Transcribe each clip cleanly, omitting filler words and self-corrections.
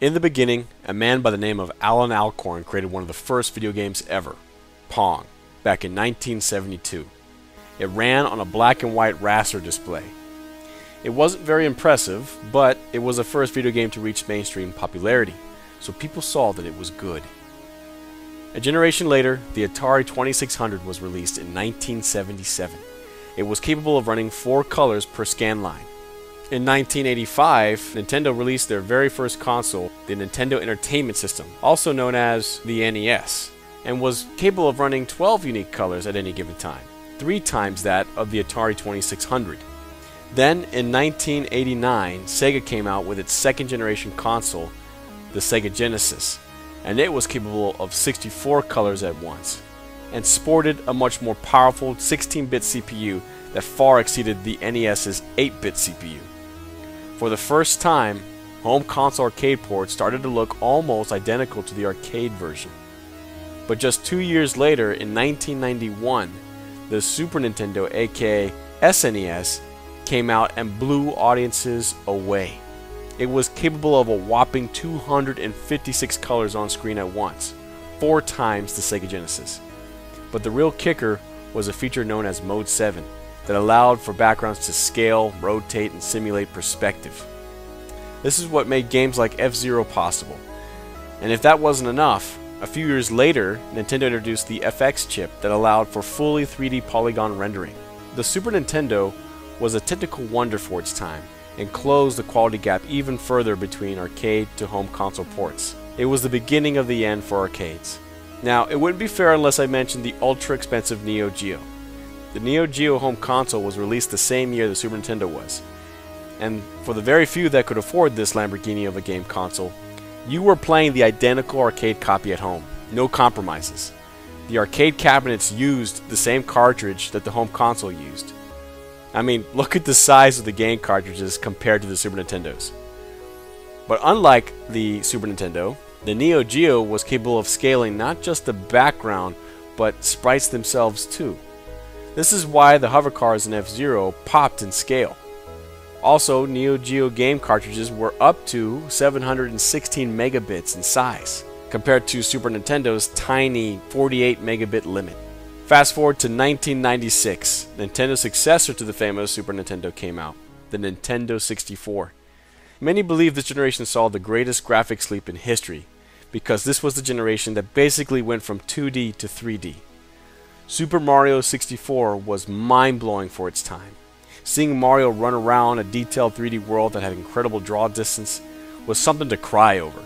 In the beginning, a man by the name of Alan Alcorn created one of the first video games ever, Pong, back in 1972. It ran on a black and white raster display. It wasn't very impressive, but it was the first video game to reach mainstream popularity, so people saw that it was good. A generation later, the Atari 2600 was released in 1977. It was capable of running 4 colors per scan line. In 1985, Nintendo released their very first console, the Nintendo Entertainment System, also known as the NES, and was capable of running 12 unique colors at any given time, 3 times that of the Atari 2600. Then, in 1989, Sega came out with its second generation console, the Sega Genesis, and it was capable of 64 colors at once, and sported a much more powerful 16-bit CPU that far exceeded the NES's 8-bit CPU. For the first time, home console arcade ports started to look almost identical to the arcade version. But just 2 years later, in 1991, the Super Nintendo, aka SNES, came out and blew audiences away. It was capable of a whopping 256 colors on screen at once, 4 times the Sega Genesis. But the real kicker was a feature known as Mode 7 that allowed for backgrounds to scale, rotate, and simulate perspective. This is what made games like F-Zero possible. And if that wasn't enough, a few years later, Nintendo introduced the FX chip that allowed for fully 3D polygon rendering. The Super Nintendo was a technical wonder for its time and closed the quality gap even further between arcade to home console ports. It was the beginning of the end for arcades. Now, it wouldn't be fair unless I mentioned the ultra-expensive Neo Geo. The Neo Geo home console was released the same year the Super Nintendo was. And for the very few that could afford this Lamborghini of a game console, you were playing the identical arcade copy at home. No compromises. The arcade cabinets used the same cartridge that the home console used. I mean, look at the size of the game cartridges compared to the Super Nintendo's. But unlike the Super Nintendo, the Neo Geo was capable of scaling not just the background, but sprites themselves too. This is why the hover cars in F-Zero popped in scale. Also, Neo Geo game cartridges were up to 716 megabits in size, compared to Super Nintendo's tiny 48 megabit limit. Fast forward to 1996, Nintendo's successor to the famous Super Nintendo came out, the Nintendo 64. Many believe this generation saw the greatest graphics leap in history, because this was the generation that basically went from 2D to 3D. Super Mario 64 was mind-blowing for its time. Seeing Mario run around a detailed 3D world that had incredible draw distance was something to cry over.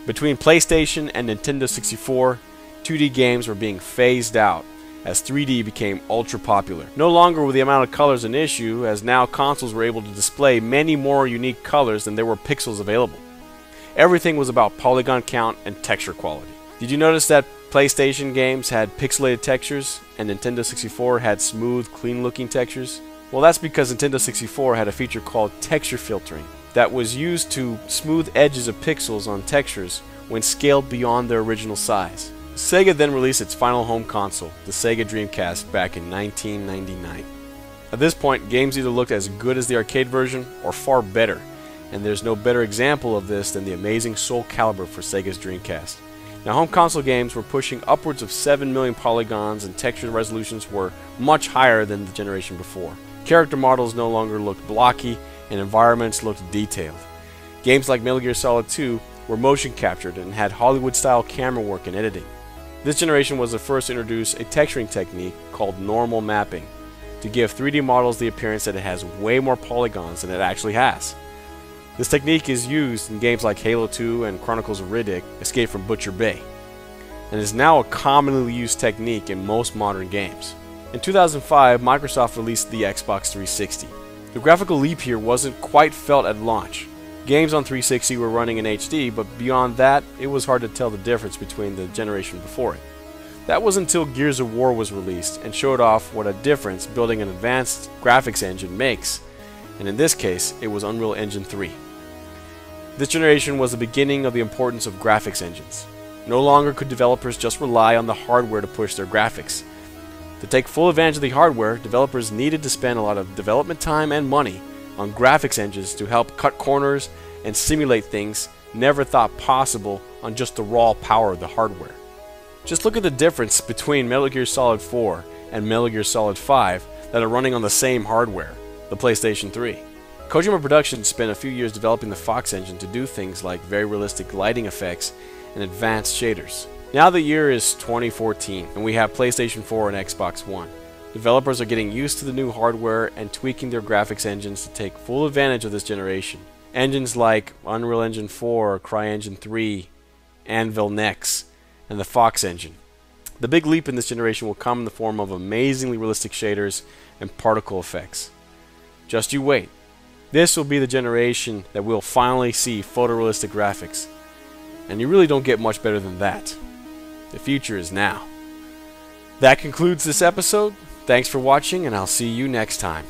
Between PlayStation and Nintendo 64, 2D games were being phased out as 3D became ultra popular. No longer were the amount of colors an issue, as now consoles were able to display many more unique colors than there were pixels available. Everything was about polygon count and texture quality. Did you notice that PlayStation games had pixelated textures and Nintendo 64 had smooth, clean-looking textures? Well, that's because Nintendo 64 had a feature called texture filtering that was used to smooth edges of pixels on textures when scaled beyond their original size. Sega then released its final home console, the Sega Dreamcast, back in 1999. At this point, games either looked as good as the arcade version or far better, and there's no better example of this than the amazing Soul Calibur for Sega's Dreamcast. Now, home console games were pushing upwards of 7 million polygons, and texture resolutions were much higher than the generation before. Character models no longer looked blocky, and environments looked detailed. Games like Metal Gear Solid 2 were motion captured and had Hollywood-style camera work and editing. This generation was the first to introduce a texturing technique called normal mapping to give 3D models the appearance that it has way more polygons than it actually has. This technique is used in games like Halo 2 and Chronicles of Riddick: Escape from Butcher Bay, and is now a commonly used technique in most modern games. In 2005, Microsoft released the Xbox 360. The graphical leap here wasn't quite felt at launch. Games on 360 were running in HD, but beyond that, it was hard to tell the difference between the generation before it. That was until Gears of War was released and showed off what a difference building an advanced graphics engine makes, and in this case, it was Unreal Engine 3. This generation was the beginning of the importance of graphics engines. No longer could developers just rely on the hardware to push their graphics. To take full advantage of the hardware, developers needed to spend a lot of development time and money on graphics engines to help cut corners and simulate things never thought possible on just the raw power of the hardware. Just look at the difference between Metal Gear Solid 4 and Metal Gear Solid 5 that are running on the same hardware, the PlayStation 3. Kojima Productions spent a few years developing the Fox engine to do things like very realistic lighting effects and advanced shaders. Now the year is 2014 and we have PlayStation 4 and Xbox One. Developers are getting used to the new hardware and tweaking their graphics engines to take full advantage of this generation. Engines like Unreal Engine 4, CryEngine 3, Anvil Nex, and the Fox engine. The big leap in this generation will come in the form of amazingly realistic shaders and particle effects. Just you wait. This will be the generation that we'll finally see photorealistic graphics. And you really don't get much better than that. The future is now. That concludes this episode. Thanks for watching, and I'll see you next time.